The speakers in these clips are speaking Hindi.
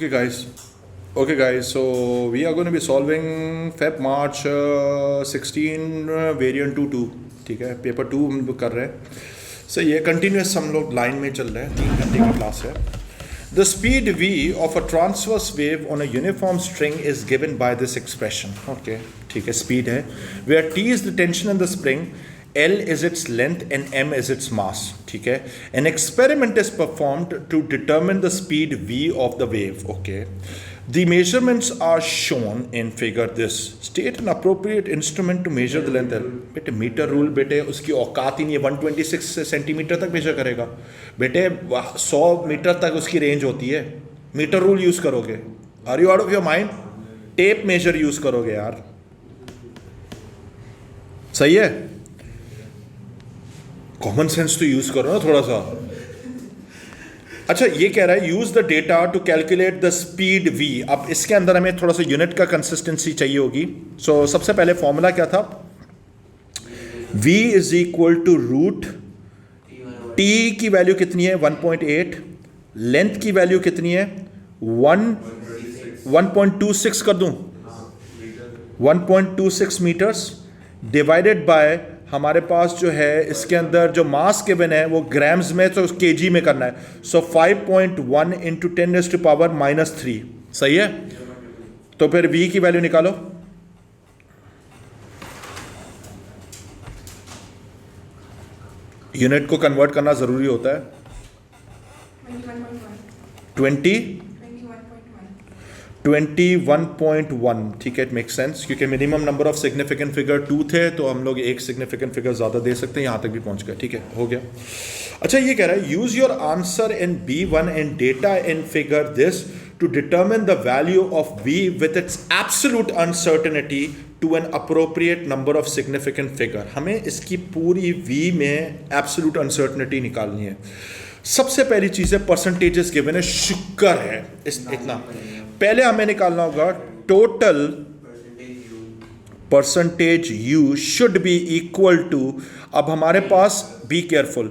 Okay guys, so we are going to be solving Feb March 16 variant 2 ठीक है, पेपर 2 हम लोग कर रहे हैं. So ये कंटिन्यूस हम लोग लाइन में चल रहे हैं, 3 घंटे की क्लास है. The speed v of a transverse wave on a uniform string is given by this expression. Okay, ठीक है, speed है, where t is the tension in the spring, L is its length and m is its mass. ठीक है. An experiment is performed to determine the speed v of the wave. Okay. The measurements are shown in figure this. State an appropriate instrument to measure the length L. बेटे मीटर रूल बेटे उसकी औकात ही नहीं है, 126 सेंटीमीटर तक मेजर करेगा. बेटे 100 मीटर तक उसकी रेंज होती है. मीटर रूल यूज करोगे? Are you out of your mind? Tape measure use करोगे यार. सही है? कॉमन सेंस तो यूज करो ना थोड़ा सा. अच्छा, ये कह रहा है use the data to calculate the speed v. अब इसके अंदर हमें थोड़ा सा यूनिट का कंसिस्टेंसी चाहिए होगी. सो सबसे पहले फॉर्मूला क्या था? v is equal to root t की वैल्यू कितनी है? 1.8. लेंथ की वैल्यू कितनी है? 1.26 कर दूं, 1.26 मीटर्स डिवाइडेड बाय हमारे पास जो है इसके अंदर जो मास गिवन है वो ग्राम्स में, तो केजी में करना है. सो 5.1 इंटू 10⁻³ सही है. तो फिर v की वैल्यू निकालो. यूनिट को कन्वर्ट करना जरूरी होता है. 21.1. ठीक है, इट मेक सेंस, क्योंकि minimum number of significant figure 2 थे, तो हम लोग एक सिग्निफिकेंट फिगर ज़्यादा दे सकते हैं. यहाँ तक भी पहुँच गए. ठीक है, हो गया. अच्छा, ये कह रहा है use your answer in B1 and data in figure this to determine the value of V with its absolute uncertainty to an appropriate number of significant figure. हमें इसकी पूरी V में एब्सोल्यूट अनसर्टेनिटी निकालनी है. सबसे पहली चीज़ है परसेंटेजेस गिवन है, शुक्र है इतना. पहले हमें निकालना होगा total percentage u should be equal to. अब हमारे पास, बी केयरफुल,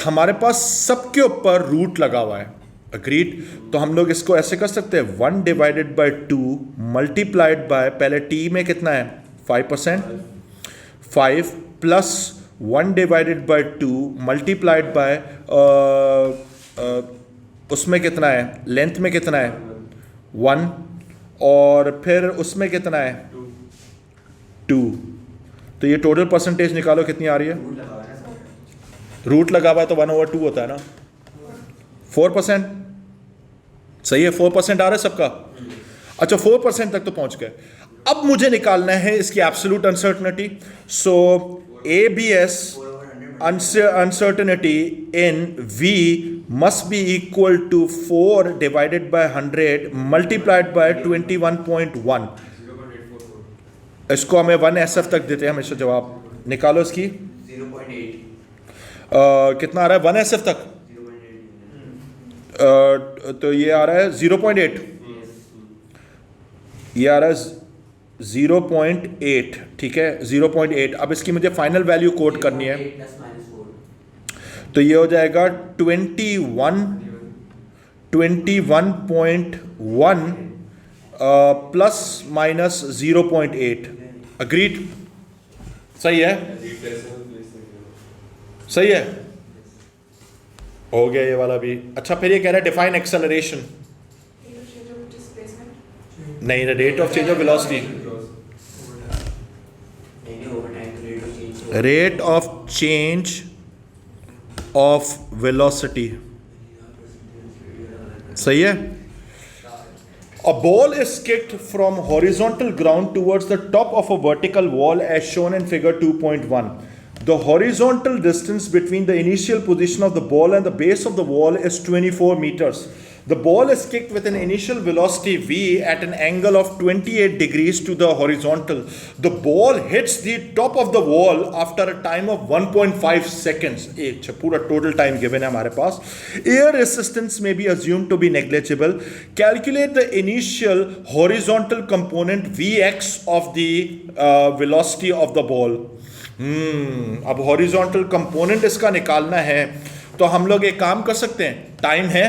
हमारे पास सबके ऊपर रूट लगा हुआ है. अग्रीड. तो हम लोग इसको ऐसे कर सकते हैं 1 डिवाइडेड बाय 2 मल्टीप्लाइड बाय, पहले t में कितना है? 5%, 5 plus 1 divided by 2 multiplied by उसमें कितना है? लेंथ में कितना है? 1. और फिर उसमें कितना है? 2. तो ये टोटल परसेंटेज निकालो कितनी आ रही है? रूट लगा हुआ है तो 1/2 होता है ना. 4%. सही है, 4% आ रहा है सबका. अच्छा, 4% तक तो पहुंच गए. अब मुझे निकालना है इसकी absolute uncertainty. So ABS uncertainty in V must be equal to 4 divided by 100 multiplied by 21.1. इसको हमें 1SF तक देते हैं हमेशा. जवाब निकालो इसकी. 0.8. कितना आ रहा है 1SF तक? तो ये आ रहा है 0.8. ये आ रहा है 0.8. ठीक है, 0.8. अब इसकी मुझे फाइनल वैल्यू कोट करनी है, तो ये हो जाएगा 21.1 प्लस माइनस 0.8. अग्रीड? सही है, सही है, हो गया ये वाला भी. अच्छा, फिर ये कह रहा है डिफाइन एक्सेलरेशन. नहीं, rate of change of velocity. Rate of change of velocity. सही है. A ball is kicked from horizontal ground towards the top of a vertical wall as shown in figure 2.1. The horizontal distance between the initial position of the ball and the base of the wall is 24 meters. The ball is kicked with an initial velocity v at an angle of 28 degrees to the horizontal. The ball hits the top of the wall after a time of 1.5 seconds. पूरा total time given है हमारे पास. Air resistance may be assumed to be negligible. Calculate the initial horizontal component Vx of the velocity of the ball. अब हॉरिजॉन्टल कंपोनेंट इसका निकालना है, तो हम लोग एक काम कर सकते हैं. टाइम है,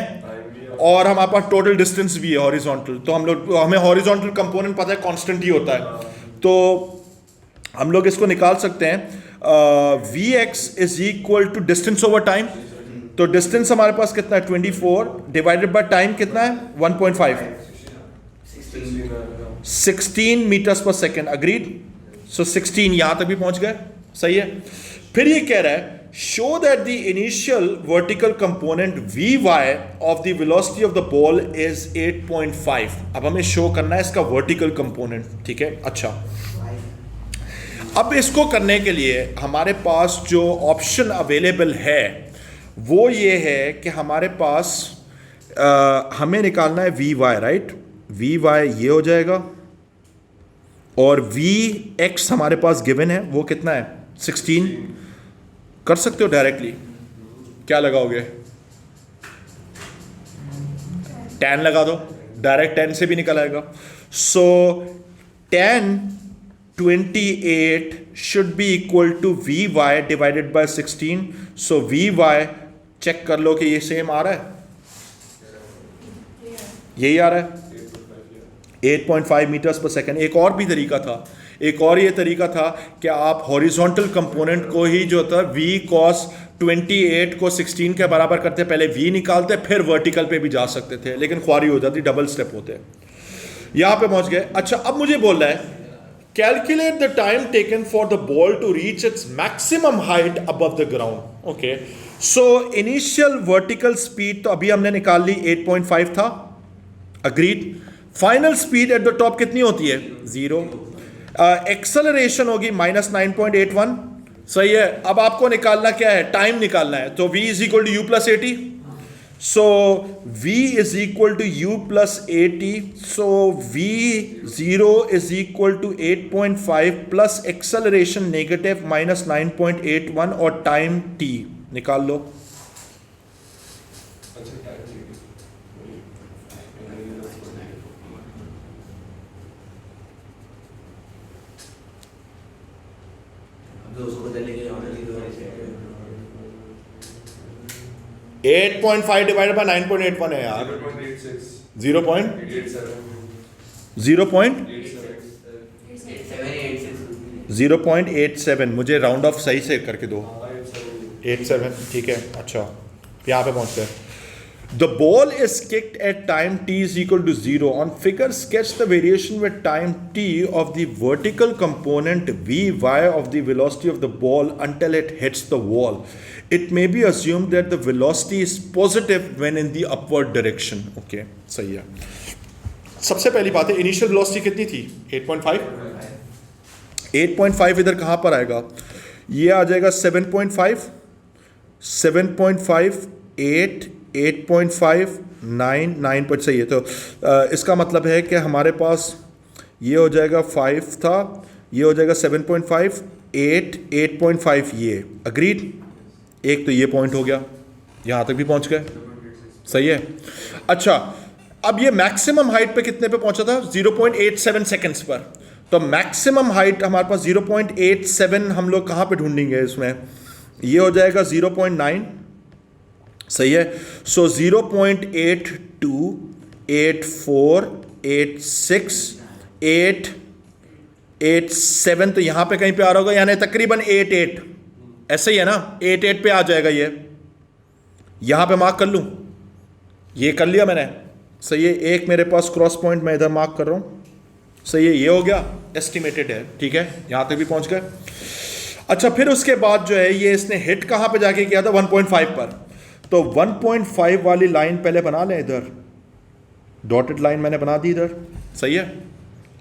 और हमारे पास टोटल डिस्टेंस भी है हॉरिजॉन्टल, तो हमें हॉरिजॉन्टल कंपोनेंट पता है कांस्टेंट ही होता है, तो हम लोग इसको निकाल सकते हैं v x is equal to distance over time. तो डिस्टेंस हमारे पास कितना है 24 डिवाइडेड बाय टाइम कितना है 1.5 16 मीटर्स पर सेकेंड। अग्रीड। सो 16 यहां तक भी पहुंच गए, सही है। फिर ये कह रहा है show that the initial vertical component v y of the velocity of the ball is 8.5। अब हमें शो करना है इसका वर्टिकल कंपोनेंट, ठीक है। अच्छा, अब इसको करने के लिए हमारे पास जो ऑप्शन अवेलेबल है वो ये है कि हमारे पास हमें निकालना है v y, right. V y ये हो जाएगा और वी एक्स हमारे पास गिवन है, वो कितना है 16। कर सकते हो डायरेक्टली, क्या लगाओगे, tan लगा दो, डायरेक्ट tan से भी निकल आएगा। So tan 28 should be equal to v y divided by 16। So v y check कर लो कि ये सेम आ रहा है, यही आ रहा है 8.5 मीटर्स पर सेकेंड। एक और भी तरीका था, एक और ये तरीका था कि आप हॉरिजॉन्टल कंपोनेंट को ही जो था v cos 28 को 16 के बराबर करते, पहले v निकालते फिर वर्टिकल पे भी जा सकते थे, लेकिन ख्वारी हो जाती, डबल स्टेप होते। यहां पे पहुंच गए। अच्छा, अब मुझे बोल रहा है calculate the time taken for the ball to reach its maximum height above the ground. Okay, so initial vertical speed तो अभी हमने निकाल ली 8.5 था, agreed. Final speed at the top कितनी होती है 0। एक्सेलरेशन होगी -9.81, सही है। अब आपको निकालना क्या है, टाइम निकालना है, तो v is equal to u plus 80। So v is equal to u plus 80। So v0 is equal to 8.5 plus acceleration negative -9.81 और टाइम t निकाल लो। उसको बदलने के लिए 8.5 डिवाइडेड बाय 9.81 है यार 0.87। मुझे राउंड ऑफ सही से करके दो 87, ठीक है। अच्छा, यहाँ पे पहुँचते हैं। The ball is kicked at time t is equal to 0. On figure, sketch the variation with time t of the vertical component vy of the velocity of the ball until it hits the wall. It may be assumed that the velocity is positive when in the upward direction. Okay, सही है। सबसे पहली बात है इनिशियल वेलोसिटी कितनी थी 8.5। 8.5 इधर कहाँ पर आएगा, ये आ जाएगा 7.5, 7.5, 8, 8.5, 9, 9 पर, सही है। तो इसका मतलब है कि हमारे पास ये हो जाएगा 5 था, ये हो जाएगा 7.5, 8, 8.5 ये, अग्रीड। एक तो ये पॉइंट हो गया, यहाँ तक भी पहुँच गए, सही है। अच्छा, अब ये मैक्सिमम हाइट पे कितने पे पहुँचा था 0.87 सेकेंड्स पर। तो मैक्सिमम हाइट हमारे पास 0.87 हम लोग कहाँ पे ढूंढेंगे इसमें, ये हो जाएगा 0.9, सही है। सो 0.82, 84, 86, 8, 87 तो यहाँ पे कहीं पे आ रहा होगा, यानी तकरीबन 88, ऐसे ही है ना, 88 पे आ जाएगा ये। यहाँ पे मार्क कर लूँ, ये कर लिया मैंने, सही है। एक मेरे पास क्रॉस पॉइंट मैं इधर मार्क कर रहा हूँ, सही है, ये हो गया, एस्टिमेटेड है, ठीक है। यहाँ तक भी पहुँच गए। अच्छा, फिर उसके बाद जो है ये इसने हिट कहाँ पे जाके किया था 1.5 पर। तो 1.5 वाली लाइन पहले बना लें, इधर डॉटेड लाइन मैंने बना दी इधर, सही है।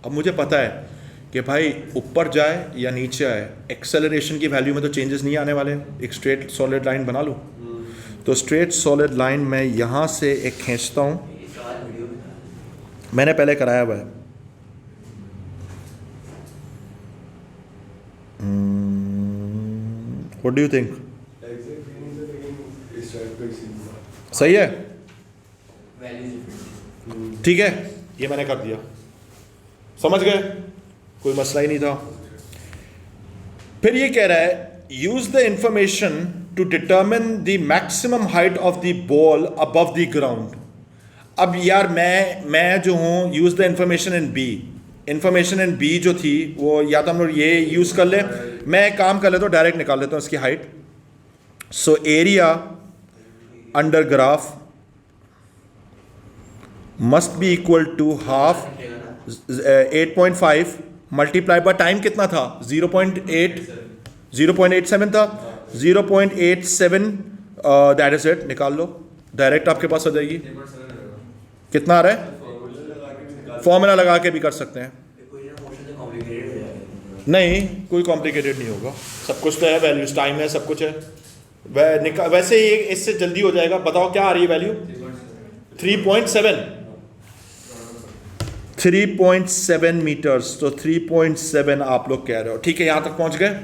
अब मुझे पता है कि भाई ऊपर जाए या नीचे आए, एक्सेलरेशन की वैल्यू में तो चेंजेस नहीं आने वाले। एक स्ट्रेट सॉलिड लाइन बना लूँ, तो स्ट्रेट सॉलिड लाइन मैं यहाँ से एक खींचता हूँ, मैंने पहले कराया हुआ है। व्हाट डू यू थिंक, सही है, ठीक है, ये मैंने कर दिया, समझ गए, कोई मसला ही नहीं था। फिर ये कह रहा है use the information to determine the maximum height of the ball above the ground. अब यार मैं जो हूँ use the information in b, information in b जो थी वो या तो हम लोग ये यूज़ कर ले, मैं एक काम कर लेता हूँ डायरेक्ट निकाल लेता हूँ इसकी height. So area under graph must be equal to half 8.5 multiply by time कितना था 0.87 था 0.87. That is it. निकाल लो डायरेक्ट आपके पास आ जाएगी. कितना आ रहा है? फॉर्मूला लगा के भी कर सकते हैं. नहीं कोई कॉम्प्लिकेटेड नहीं होगा, सब कुछ तो है, वैल्यूज टाइम है, सब कुछ है. वैसे ही इससे जल्दी हो जाएगा. बताओ क्या आ रही है वैल्यू? 3.7 मीटर्स. तो 3.7 आप लोग कह रहे हो, ठीक है, यहां तक पहुंच गए.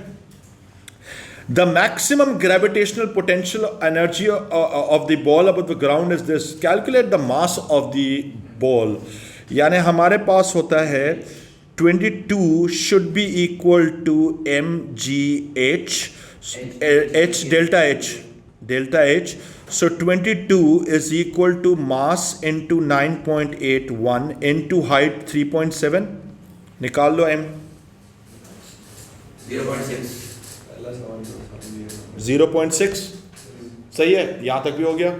The maximum gravitational potential energy of the ball above the ground is this. Calculate the mass of the ball. यानी हमारे पास होता है 22 should be equal to mgh h delta h. So 22 is equal to mass into 9.81 into height 3.7. निकाल लो m. 0.6 सही है, यहां तक भी हो गया.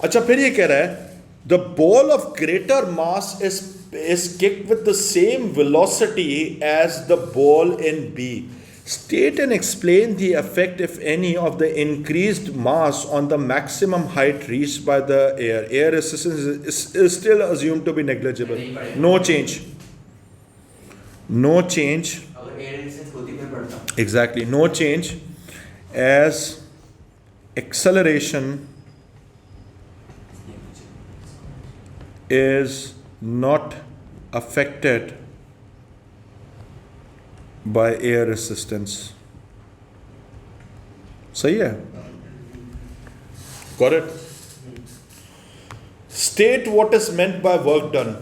अच्छा फिर ये कह रहा है the ball of greater mass is kicked with the same velocity as the ball in b. State and explain the effect if any of the increased mass on the maximum height reached by the air. Air resistance is still assumed to be negligible. No change. Exactly, no change as acceleration is not affected by air resistance. सही है? Got it? State what is meant by work done.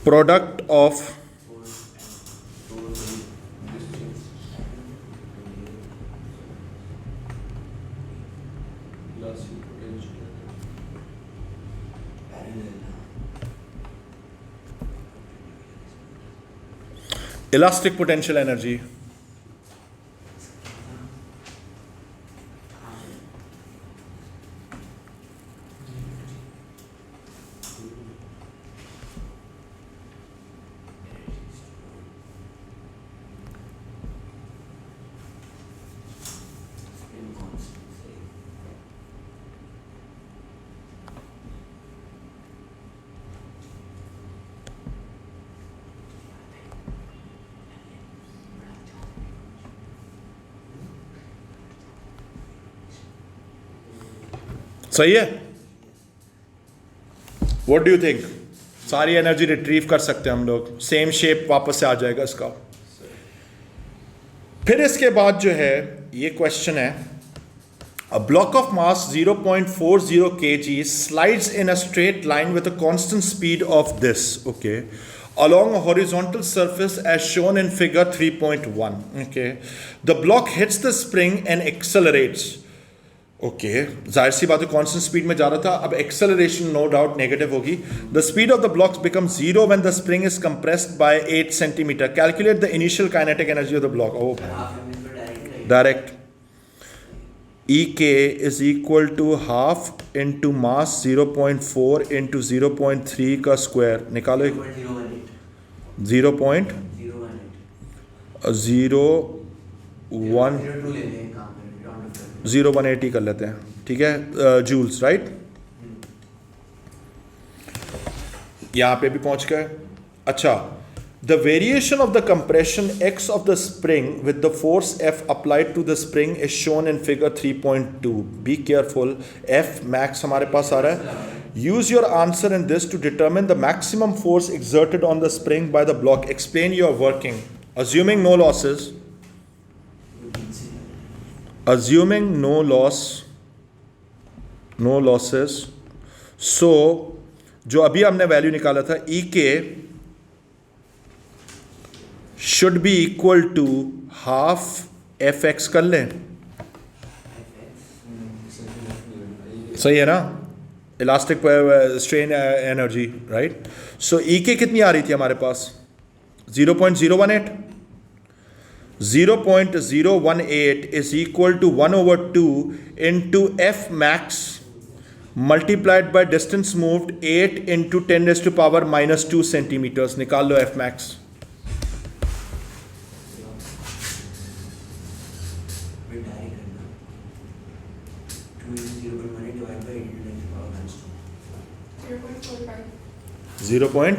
Product of elastic potential energy. सही है? What do you think? सारी एनर्जी रिट्रीव कर सकते हैं हम लोग, सेम शेप वापस से आ जाएगा इसका. फिर इसके बाद जो है ये क्वेश्चन है, a block of mass 0.40 kg slides in a straight line with a constant speed of this, okay, along a horizontal surface as shown in figure 3.1. okay, the block hits the spring and accelerates. Okay, जाहिर सी बात है कांस्टेंट स्पीड में जा रहा था, अब एक्सेलरेशन नो डाउट नेगेटिव होगी. The speed of the blocks become zero when the spring is compressed by 8 centimetre. Calculate the initial kinetic energy of the block. ओ direct E K is equal to half into mass 0.4 into 0.3 का स्क्वायर. निकालो 0.0180 कर लेते हैं, ठीक है, जूल्स, राइट. यहां पे भी पहुंच गए. अच्छा, the variation of the compression x of the spring with the force f applied to the spring is shown in figure 3.2. Be careful. F max हमारे पास आ रहा है. Use your answer in this to determine the maximum force exerted on the spring by the block. Explain your working. Assuming no losses. Assuming no losses, so जो अभी हमने वैल्यू निकाला था E के should be equal to half fx कर लें. सही है ना, इलास्टिक स्ट्रेन एनर्जी, राइट। सो ई के कितनी आ रही थी हमारे पास 0.018, 0.018 is equal to 1/2 into F max multiplied by distance moved 8 into 10⁻⁻² centimeters। निकाल लो F max। Zero point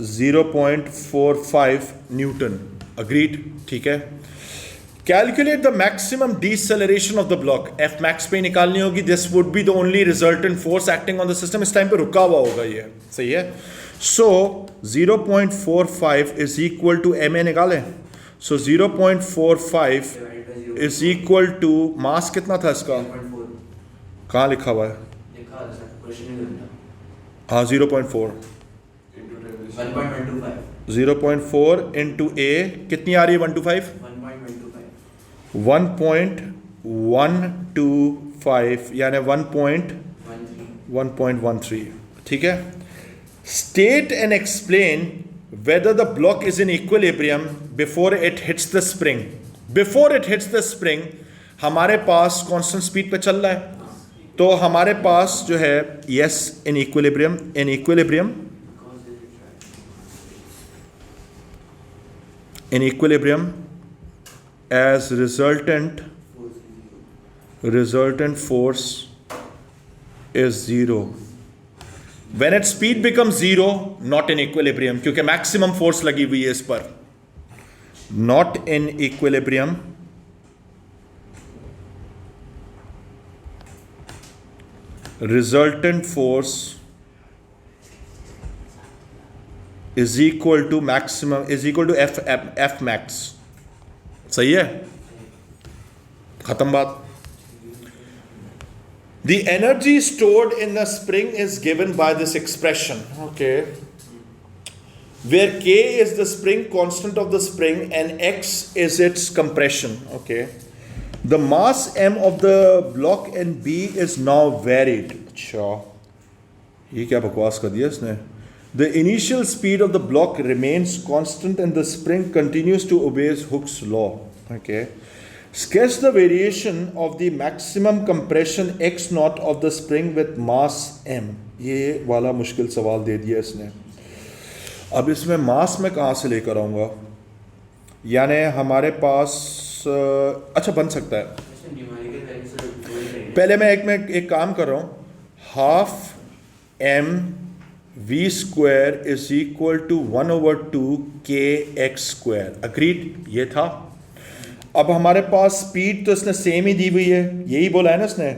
0.45 newton. Agreed, ठीक है। Calculate the maximum deceleration of the block. F max पे निकालनी होगी। This would be the only resultant force acting on the system. इस टाइम पे रुका हुआ होगा ये, सही है। सो 0.45 is equal to m a निकालें। सो 0.45 इज इक्वल टू मास कितना था इसका, कहाँ लिखा हुआ है? हाँ 0.4 0.4 इंटू ए कितनी आ रही है 125 1.125 यानी 1.13, ठीक है। State and explain whether the block is in equilibrium before it hits the spring. Before it hits the spring हमारे पास कांस्टेंट स्पीड पे चल रहा है, तो हमारे पास जो है yes in equilibrium as resultant force is 0 when its speed becomes 0, not in equilibrium, क्योंकि maximum force लगी हुई है इस पर। not in equilibrium resultant force is equal to f max। सही है, खत्म बात। The energy stored in the spring is given by this expression, okay, where k is the spring constant of the spring and x is its compression, okay। The mass m of the block and B is now varied। अच्छा, ये क्या बकवास कर दिया इसने। The initial speed of the block remains constant and the spring continues to obey Hooke's law, okay। Sketch the variation of the maximum compression x naught of the spring with mass m। ये वाला मुश्किल सवाल दे दिया इसने। अब इसमें मास में कहाँ से लेकर आऊँगा, यानी हमारे पास अच्छा बन सकता है। पहले मैं एक काम कर रहा हूँ, half m v square is equal to 1/2 kx²। Agreed, ये था। अब हमारे पास स्पीड तो इसने सेम ही दी हुई है, यही बोला है ना इसने,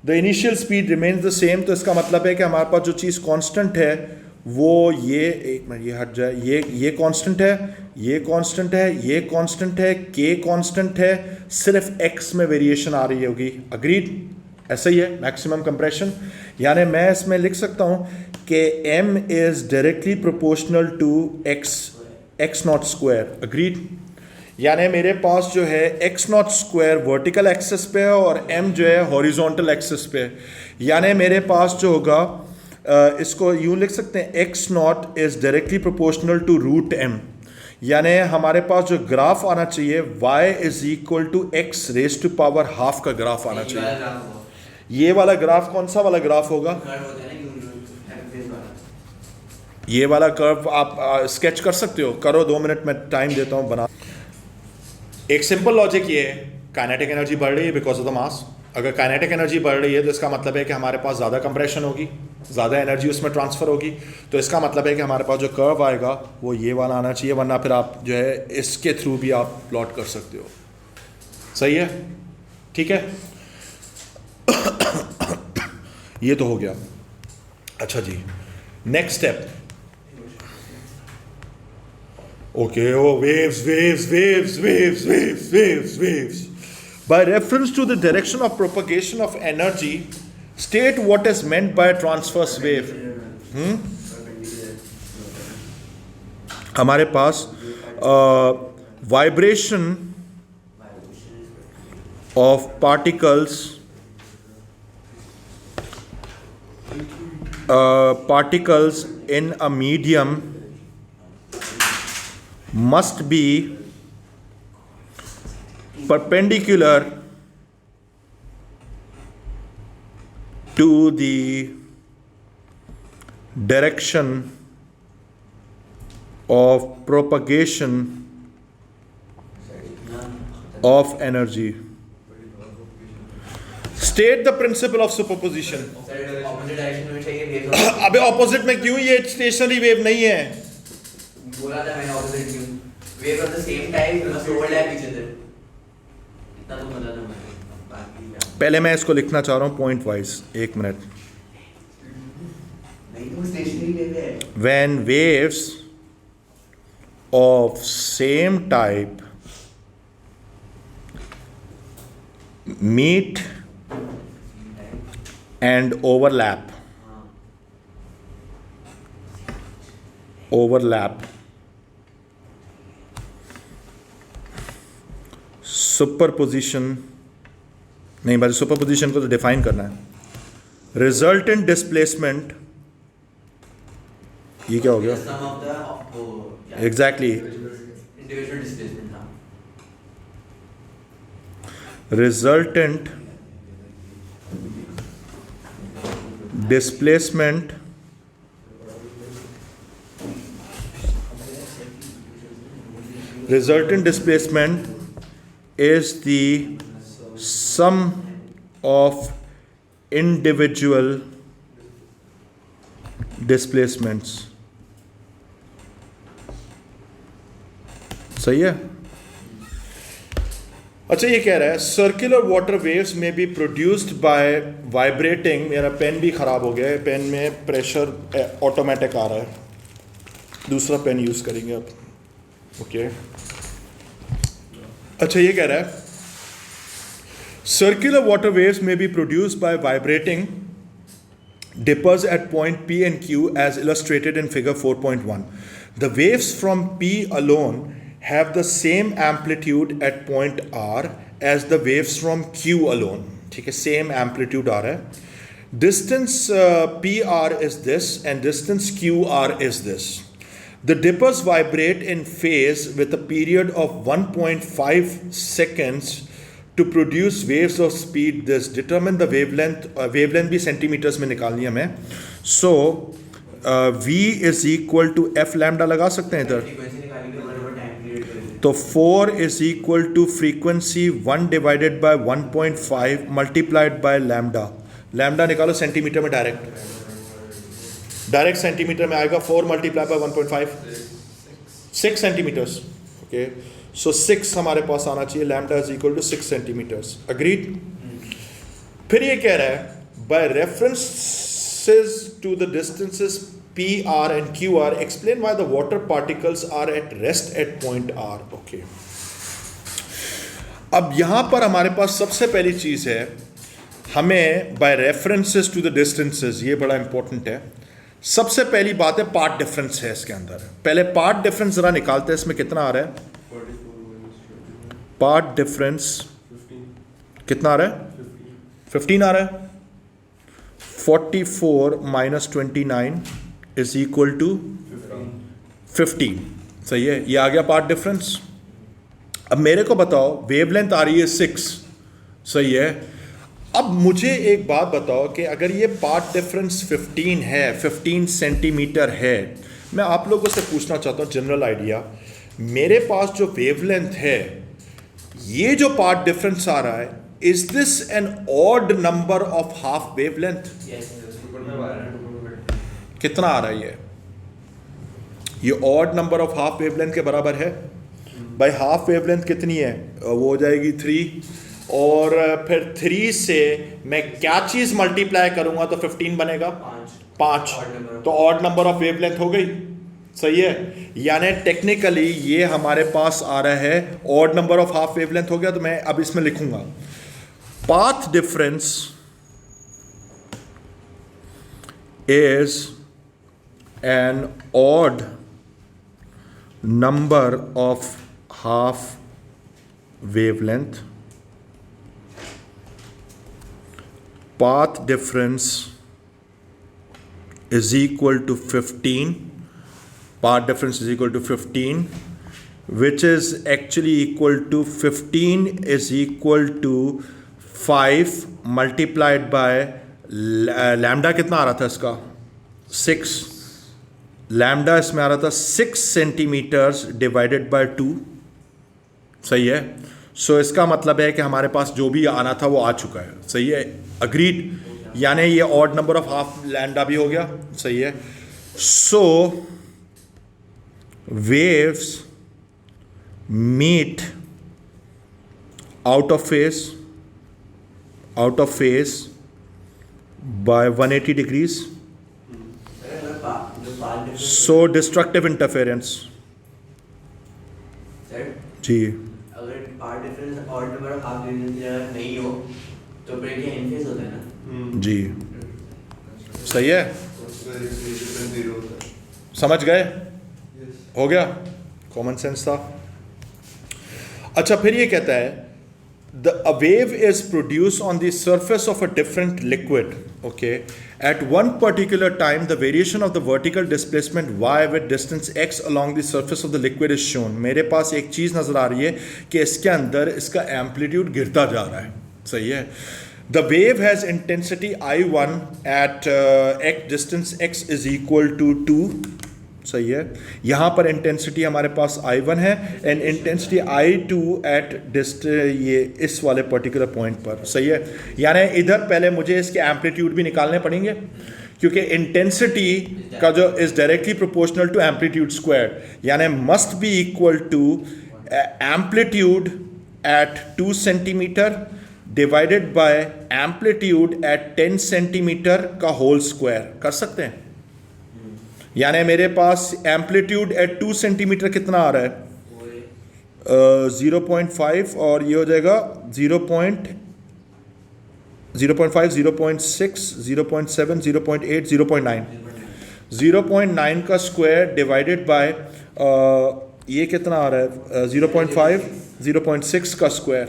the initial speed remains the same. तो इसका मतलब है कि हमारे पास जो चीज़ कांस्टेंट है वो ये, एक मिनट ये हट जाए, ये कांस्टेंट है, ये कांस्टेंट है, ये कांस्टेंट है, के कांस्टेंट है, सिर्फ एक्स में वेरिएशन आ रही होगी। अग्रीड, ऐसा ही है मैक्सिमम कंप्रेशन। यानी मैं इसमें लिख सकता हूँ कि m is directly proportional to x naught square. Agreed, यानी मेरे पास जो है x naught square vertical axis पे है और m जो है हॉरिजॉन्टल एक्सिस पे है। यानी मेरे पास जो होगा इसको यूँ लिख सकते हैं, x naught is directly proportional to √m। यानी हमारे पास जो ग्राफ आना चाहिए y is equal to x raise to power half का ग्राफ आना चाहिए। ये वाला ग्राफ कौन सा वाला ग्राफ होगा? ये वाला कर्व आप स्केच कर सकते हो, करो, 2 मिनट में टाइम देता हूँ बना। एक सिंपल लॉजिक ये है, काइनेटिक एनर्जी बढ़ रही है बिकॉज ऑफ द मास। अगर काइनेटिक एनर्जी बढ़ रही है तो इसका मतलब है कि हमारे पास ज़्यादा कंप्रेशन होगी, ज़्यादा एनर्जी उसमें ट्रांसफ़र होगी। तो इसका मतलब है कि हमारे पास जो कर्व आएगा वो ये वाला आना चाहिए, वरना फिर आप जो है इसके थ्रू भी आप प्लॉट कर सकते हो। सही है, ठीक है। ये तो हो गया। अच्छा जी, नेक्स्ट स्टेप। ओके, ओ waves waves waves waves waves waves waves. By reference to the direction of propagation of energy, state what is meant by a transverse wave। हमारे पास vibration of particles particles in a medium must be perpendicular to the direction of propagation of energy. State the principle of superposition. Opposite direction में चाहिए वेव होगा। अबे ऑपोजिट में क्यों? ये स्टेशनरी वेव नहीं है। बोला था मैंने ऑपोजिट क्यों? Wave of the same type must overlap each other. इतना तो पता था मुझे, बाकी क्या? पहले मैं इसको लिखना चाह रहा हूँ पॉइंट वाइज, एक मिनट। नहीं तो स्टेशनरी वेव है। When waves of same type meet and overlap superposition नहीं, भाई सुपरपोजिशन को तो डिफाइन करना है। रिजल्टेंट डिस्प्लेसमेंट, ये क्या हो गया? Sum of the exactly, individual displacement था। Resultant displacement is the sum of individual displacements. सही है? अच्छा, ये कह रहा है सर्कुलर वाटर वेव्स में बी प्रोड्यूस्ड बाय वाइब्रेटिंग। मेरा पेन भी ख़राब हो गया है, पेन में प्रेशर ऑटोमेटिक आ रहा है, दूसरा पेन यूज़ करेंगे अब। ओके, अच्छा ये कह रहा है सर्कुलर वाटर वेव्स में be produced by vibrating dippers at point P and Q as illustrated in figure 4.1. The waves from P alone have the same amplitude at point R as the waves from Q alone. ठीक है, same amplitude आ रहा है। Distance PR is this and distance QR is this. The dippers vibrate in phase with a period of 1.5 seconds to produce waves of speed this. Determine the wavelength, wavelength भी सेंटीमीटर्स में निकालनी है हमें। So V is equal to F lambda लगा सकते हैं इधर, फ्रीक्वेंसी निकालेंगे और टाइम पीरियड करेंगे। तो 4 is equal to frequency 1 divided by 1.5 multiplied by lambda। lambda निकालो सेंटीमीटर में, डायरेक्ट सेंटीमीटर में आएगा। 4 multiply by 1.5 6 centimeters. Okay, so 6 हमारे पास आना चाहिए। Lambda is equal to 6 centimeters. Agreed. फिर ये कह रहा है by references to the distances p r and q r explain why the water particles are at rest at point r. Okay, अब यहां पर हमारे पास सबसे पहली चीज है, हमें by references to the distances, ये बड़ा इंपॉर्टेंट है। सबसे पहली बात है पार्ट डिफरेंस है इसके अंदर। पहले पार्ट डिफरेंस जरा निकालते हैं, इसमें कितना आ रहा है? पार्ट डिफरेंस कितना आ रहा है? 15 आ रहा है। 44 माइनस 29 इज इक्वल टू 15। सही है, ये आ गया पार्ट डिफरेंस। अब मेरे को बताओ वेवलेंथ आ रही है 6। सही है, अब मुझे एक बात बताओ कि अगर ये पार्ट डिफरेंस 15 है, 15 सेंटीमीटर है, मैं आप लोगों से पूछना चाहता हूँ जनरल आइडिया, मेरे पास जो वेवलेंथ है, ये जो पार्ट डिफरेंस आ रहा है, is this an odd number of half wavelength? कितना आ रहा है ये odd number of half wavelength के बराबर है। भाई हाफ वेवलेंथ कितनी है? वो हो जाएगी 3, और फिर 3 से मैं क्या चीज मल्टीप्लाई करूंगा तो 15 बनेगा 5। तो ऑड नंबर ऑफ वेवलेंथ हो गई। सही है, यानी टेक्निकली ये हमारे पास आ रहा है odd number of half wavelength हो गया। तो मैं अब इसमें लिखूंगा path difference is an odd number of half wavelength. Path difference is equal to 15, path difference is equal to 15, which is actually equal to 15 is equal to 5 multiplied by lambda कितना आ रहा था इसका 6, लैम्डा इसमें आ रहा था 6 सेंटीमीटर्स डिवाइडेड बाय 2, सही है। सो इसका मतलब है कि हमारे पास जो भी आना था वो आ चुका है, सही है, अग्रीड, यानी ये odd number of half lambda भी हो गया, सही है। So waves meet out of phase by 180 degrees. So destructive interference. जी अगर path difference odd number of half नहीं हो तो फिर ये इन फेज होता है ना। जी सही है, समझ गए, हो गया, कॉमन सेंस था। अच्छा फिर ये कहता है a wave is produced on the surface of a different liquid, okay, at one particular time the variation of the vertical displacement y with distance x along the surface of the liquid is shown। मेरे पास एक चीज़ नज़र आ रही है कि इसके अंदर इसका एम्पलीट्यूड गिरता जा रहा है, सही है। The wave has intensity I1 at x distance x is equal to 2, सही है। यहाँ पर इंटेंसिटी हमारे पास I1 है एंड इंटेंसिटी I2 एट ये इस वाले पर्टिकुलर पॉइंट पर, सही है। यानी इधर पहले मुझे इसके एम्पलीट्यूड भी निकालने पड़ेंगे क्योंकि इंटेंसिटी का जो is directly proportional to amplitude square, यानी must be equal to amplitude at 2 centimetre divided by amplitude at 10 centimetre का होल स्क्वायर। कर सकते हैं, यानी मेरे पास एम्पलीट्यूड एट 2 सेंटीमीटर कितना आ रहा है 0.5 और ये हो जाएगा 0.5, 0.6, 0.7, 0.8, 0.9, 0.9 का स्क्वायर डिवाइडेड बाय ये कितना आ रहा है 0.5, 0.6 का स्क्वायर,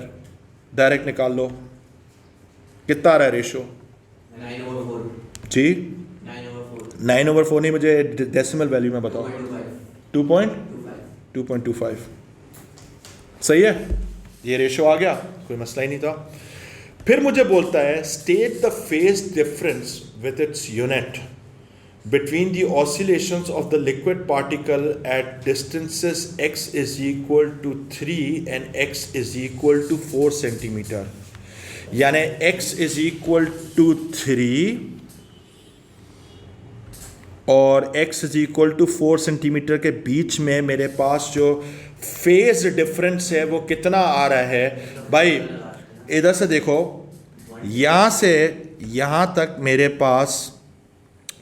डायरेक्ट निकाल लो कितना आ रहा है रेशो 9/4 जी 9/4 नहीं, मुझे डेसिमल वैल्यू में बताओ 2.25, सही है, ये रेशो आ गया, कोई मसला ही नहीं था। फिर मुझे बोलता है state the phase difference with its unit between the oscillations of the liquid particle at distances x is equal to 3 and x is equal to 4 centimeter, यानी x is equal to 3 और x is equal to 4 centimetre के बीच में मेरे पास जो फेज डिफरेंस है वो कितना आ रहा है। भाई इधर से देखो, यहाँ से यहाँ तक मेरे पास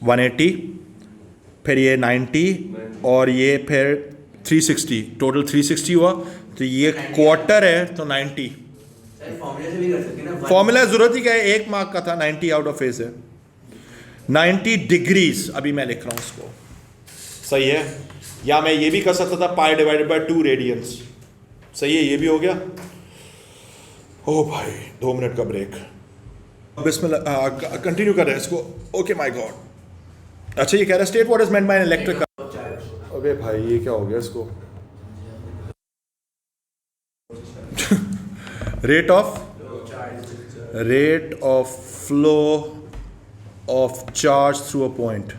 180, फिर ये 90 और ये फिर 360, टोटल 360 हुआ, तो ये क्वार्टर है तो 90। फॉर्मूला ज़रूरत ही क्या है, 1 मार्क का था, 90 आउट ऑफ फेज है, 90 डिग्रीज अभी मैं लिख रहा हूँ इसको, सही है। या मैं ये भी कर सकता था पाई डिवाइडेड बाय 2 रेडियंस, सही है, ये भी हो गया। ओ भाई 2 मिनट का ब्रेक, बिस्मिल्लाह, कंटिन्यू कर रहे हैं इसको। ओके माय गॉड, अच्छा ये कह रहा है state what is meant by an electric. अबे भाई ये क्या हो गया इसको rate of flow of charge through a point,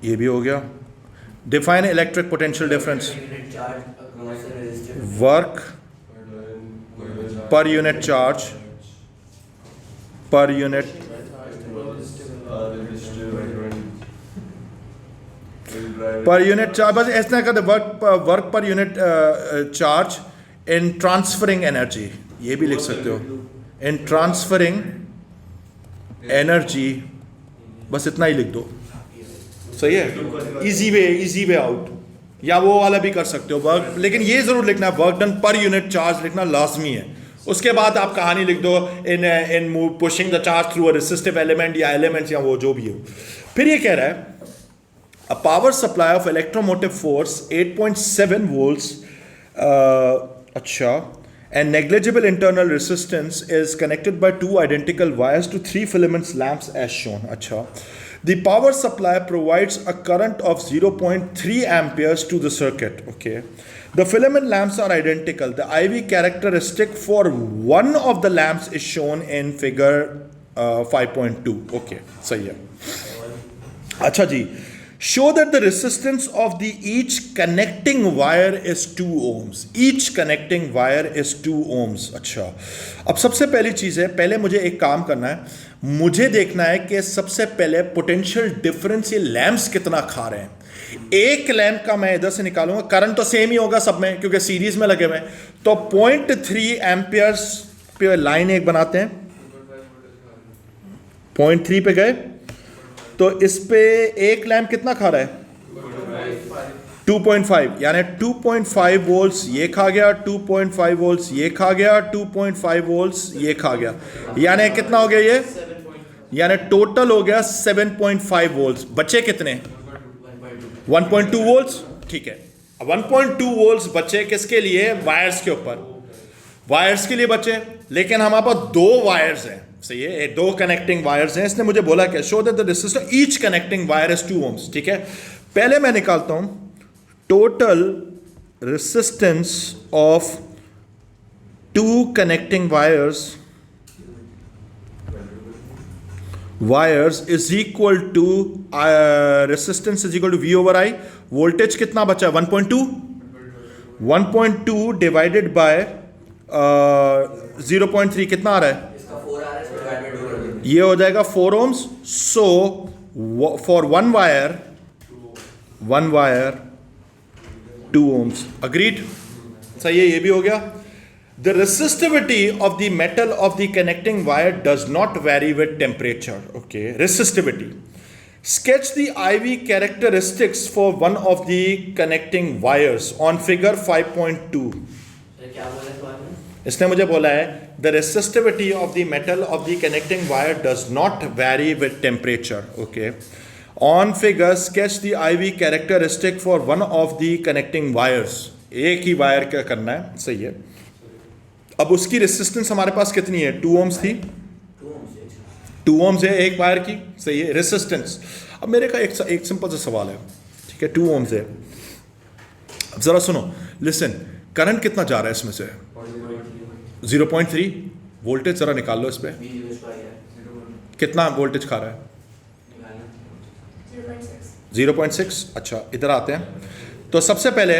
ये भी हो गया। Define electric potential difference, work पर यूनिट चार्ज पर यूनिट चार्ज, बस ऐसा कहते वर्क पर unit charge in transferring energy, ये भी लिख सकते हो, इन ट्रांसफरिंग एनर्जी, बस इतना ही लिख दो, सही है। इजी वे आउट, या वो वाला भी कर सकते हो वर्क, लेकिन ये जरूर लिखना है work done per unit charge लिखना लाजमी है। उसके बाद आप कहानी लिख दो in pushing the charge through a resistive element या एलिमेंट्स या वो जो भी हो। फिर ये कह रहा है a power supply of electromotive force 8.7 volts, अच्छा, and negligible internal resistance is connected by two identical wires to three filaments lamps as shown. Acha. The power supply provides a current of 0.3 amperes to the circuit. Okay. The filament lamps are identical. The IV characteristic for one of the lamps is shown in figure 5.2. Okay. सही है. अच्छा जी. Show that the resistance of the each connecting wire is 2 ohms. Each connecting wire is 2 ohms. अच्छा. अब सबसे पहली चीज़ है, पहले मुझे एक काम करना है. मुझे देखना है कि सबसे पहले पोटेंशियल डिफरेंस ये लैंप्स कितना खा रहे हैं. एक लैंप का मैं इधर से निकालूंगा, करंट तो सेम ही होगा सब में क्योंकि सीरीज में लगे हुए हैं. तो 0.3 एम्पियर्स पे लाइन एक बनाते हैं. 0.3 पे गए तो इस पे एक लैंप कितना खा रहा है 2.5, यानी 2.5 वोल्ट्स ये खा गया, 2.5 वोल्ट्स ये खा गया, 2.5 वोल्ट्स ये खा गया, यानी कितना हो गया ये, यानी टोटल हो गया 7.5 वोल्ट्स. बचे कितने 1.2 वोल्ट्स. ठीक है, 1.2 वोल्ट्स बचे किसके लिए, वायर्स के ऊपर, वायर्स के लिए बचे. लेकिन हमारे पास दो वायर्स हैं, सही है, दो कनेक्टिंग वायर्स हैं. इसने मुझे बोला क्या, show that the resistance each connecting wire is 2 ohms. ठीक है, पहले मैं निकालता हूं total resistance of two connecting wires is equal to resistance is equal to V over I. Voltage कितना बचा है 1.2 डिवाइडेड बाय 0.3 कितना आ रहा है, ये हो जाएगा 4 ohms. So for one wire 2 ohms. Agreed, सही है, ये भी हो गया. The resistivity of the metal of the connecting wire does not very with temperature. Okay, resistivity. Sketch the IV characteristics for one of the connecting wires on figure 5.2. इसने मुझे बोला है the resistivity of the metal of the connecting wire does not very with temperature. Okay, on figure sketch the IV characteristic for one of the connecting wires. एक ही वायर का करना है, सही है. अब उसकी रेसिस्टेंस हमारे पास कितनी है, 2 ohms थी, 2 ohms है एक वायर की, सही है, रेसिस्टेंस. अब मेरे का एक सिंपल सा सवाल है, ठीक है, 2 ohms है. अब जरा सुनो, लिसन, करंट कितना जा रहा है इसमें से 0.3. वोल्टेज जरा निकाल लो इस पे, कितना वोल्टेज खा रहा है 0.6. अच्छा, इधर आते हैं. तो सबसे पहले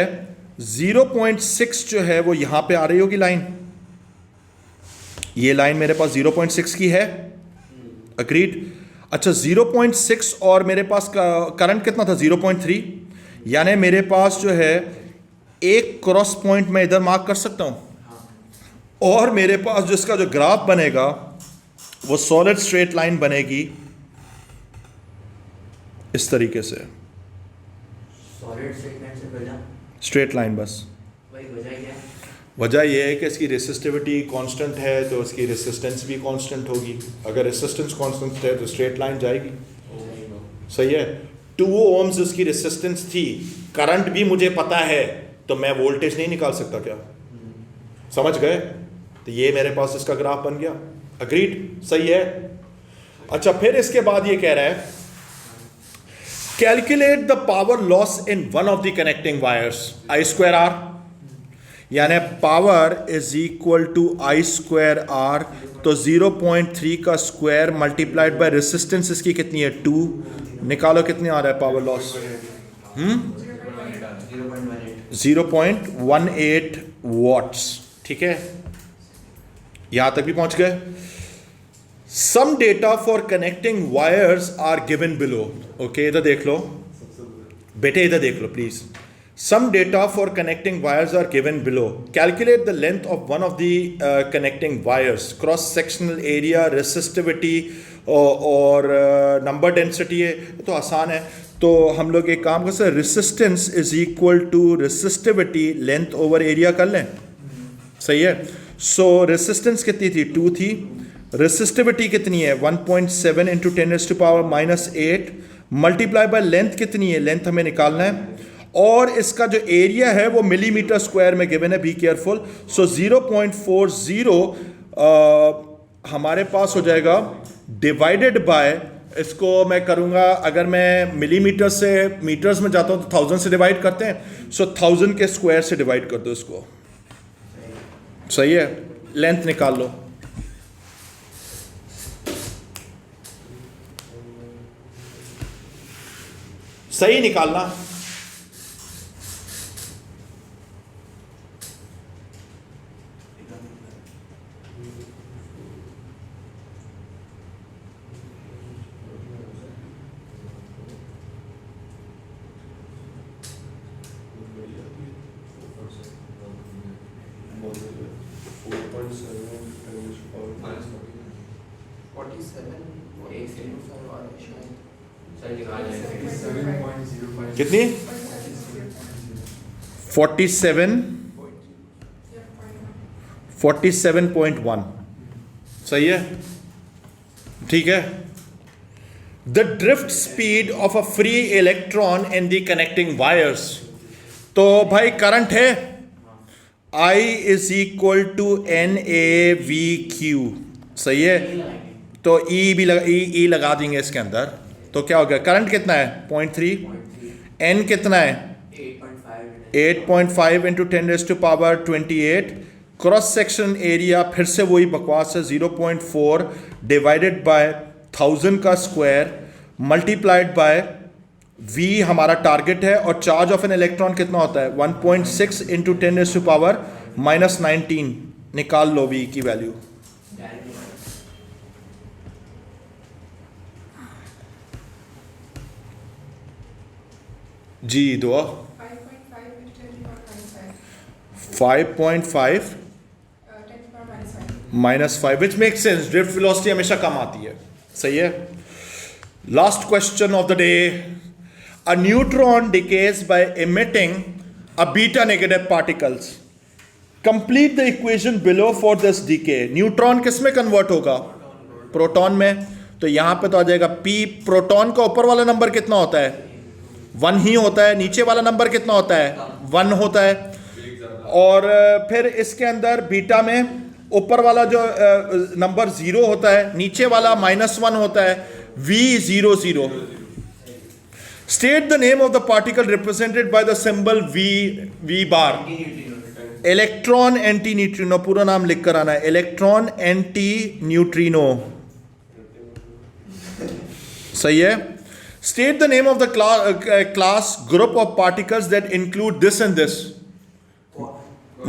0.6 जो है वो यहां पे आ रही होगी लाइन, ये लाइन मेरे पास 0.6 की है. अग्रीड. अच्छा, 0.6 और मेरे पास करंट कितना था 0.3, यानी मेरे पास जो है एक क्रॉस पॉइंट मैं इधर मार्क कर सकता हूं. और मेरे पास जिसका जो ग्राफ बनेगा वो सॉलिड स्ट्रेट लाइन बनेगी इस तरीके से, स्ट्रेट लाइन. बस वजह यह है कि इसकी रेसिस्टिविटी कांस्टेंट है तो इसकी रेसिस्टेंस भी कांस्टेंट होगी. अगर रेसिस्टेंस कांस्टेंट है तो स्ट्रेट लाइन जाएगी, सही है. 2 ohms इसकी रेसिस्टेंस थी, करंट भी मुझे पता है, तो मैं वोल्टेज नहीं निकाल सकता क्या, समझ गए. तो ये मेरे पास इसका ग्राफ बन गया. अग्रीड, सही है. अच्छा, फिर इसके बाद ये कह रहा है calculate the power loss in one of the connecting wires, I²R, यानी power is equal to I²R. तो 0.3 का स्क्वायर मल्टीप्लाइड बाय रेसिस्टेंस इसकी कितनी है 2. निकालो कितने आ रहा है पावर लॉस, 0.18 वॉट्स. ठीक है, यहां तक भी पहुंच गए. Some data for connecting wires are given below. Okay, इधर देख लो बेटे, इधर देख लो please. Some data for connecting wires are given below. Calculate the length of one of the connecting wires, cross sectional area, resistivity और नंबर डेंसिटी. है तो आसान है. तो हम लोग एक काम कर सकते हैं, resistance is equal to resistivity length over area कर लें, सही है. सो रेसिस्टेंस कितनी थी 2 थी, रेसिस्टिविटी कितनी है 1.7 इंटू 10⁻⁻⁸ मल्टीप्लाई बाय लेंथ कितनी है, लेंथ हमें निकालना है. और इसका जो एरिया है वो मिलीमीटर स्क्वायर में गिवन है, बी केयरफुल। सो 0.40 हमारे पास हो जाएगा डिवाइडेड बाय, इसको मैं करूंगा, अगर मैं मिलीमीटर से मीटर्स में जाता हूं तो 1000 से डिवाइड करते हैं, सो 1000 के स्क्वायर से डिवाइड कर दो इसको। सही है, लेंथ निकाल लो। सही निकालना। कितनी? 47.1। सही है, ठीक है। The drift speed of a free electron in the connecting wires. तो भाई करंट है I is equal to NAVQ। सही है, तो E भी E लगा देंगे इसके अंदर, तो क्या हो गया? करंट कितना है? 0.3। N कितना है? 8.5 इंटू 10⁻28। क्रॉस सेक्शन एरिया फिर से वही बकवास है, 0.4 डिवाइडेड बाय 1000 का स्क्वायर मल्टीप्लाइड बाय V हमारा टारगेट है, और चार्ज ऑफ एन इलेक्ट्रॉन कितना होता है? 1.6 इंटू 10⁻19। निकाल लो V की वैल्यू। जी दुआ 5.5 -5 which make sense, drift velocity हमेशा कम आती है। सही है। Last question of the day, a neutron decays by emitting a beta negative particles. Complete the equation below for this decay. Neutron किस में कन्वर्ट होगा? प्रोटॉन में। तो यहां पे तो आ जाएगा P। प्रोटॉन का ऊपर वाला नंबर कितना होता है? 1 ही होता है। नीचे वाला नंबर कितना होता है? 1 होता है। और फिर इसके अंदर बीटा में ऊपर वाला जो नंबर 0 होता है, नीचे वाला -1 होता है। V00। State the name of the particle represented by the symbol V bar. Electron anti neutrino, पूरा नाम लिख कर आना है, इलेक्ट्रॉन एंटी न्यूट्रिनो। सही है। State the name of the class group of particles that include this and this.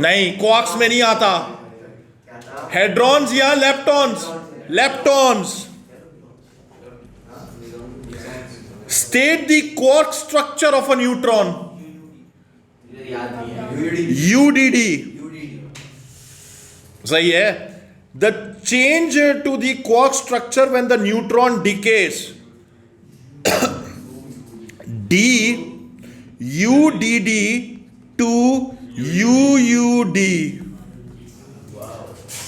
नहीं, क्वार्क्स में नहीं आता। हेड्रॉन्स या leptons? Leptons. State the quark structure of a neutron. UDD. सही है। The change to the quark structure when the neutron decays. D UDD to UUD.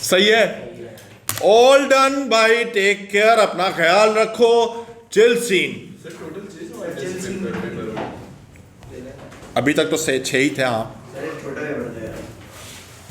सही है। All done by, take care, अपना ख्याल रखो। Chill scene. अभी तक तो 6 ही थे। हाँ।